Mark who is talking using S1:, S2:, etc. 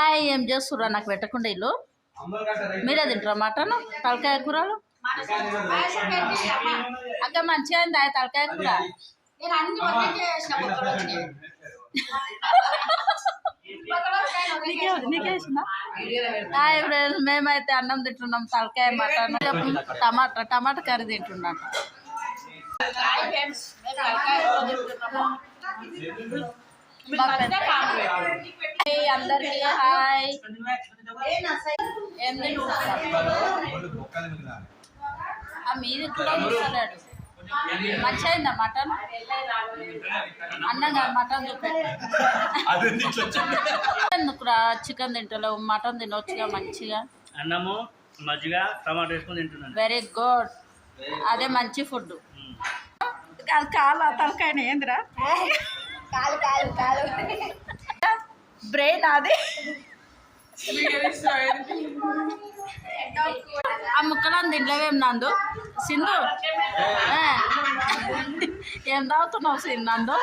S1: hi ఏం చేస్తుర్రా నాకు పెట్టకుండా ఇల్లు మీరే తింటారా మటన్ తలకాయ కూరలు అక్క మంచిగా అయింది తలకాయ కూర నీకేసిందా ఇప్పుడు మేమైతే అన్నం తింటున్నాం తలకాయ మటన్ టమాటా కర్రీ తింటున్నాం అందరికి హాయ్ ఏం మీది కూడా చూస్తున్నాడు మంచిగా అయిందా మటన్ అన్నం కాదు మటన్ చూపెట్టుకురా చికెన్ తింటలేవు మటన్ తినొచ్చుగా మంచిగా
S2: అన్నము మజ్జిగ టమాటా వేసుకొని తింటున్నాను
S1: వెరీ గుడ్ అదే మంచి ఫుడ్ కాలు తలకాయన ఏందిరా కాలు కాలు కాలు బ్రెయిన్ అది ఆ ముక్కలను తింటలేవేం నందు సింధు ఏం తాగుతున్నావు సింధు నందు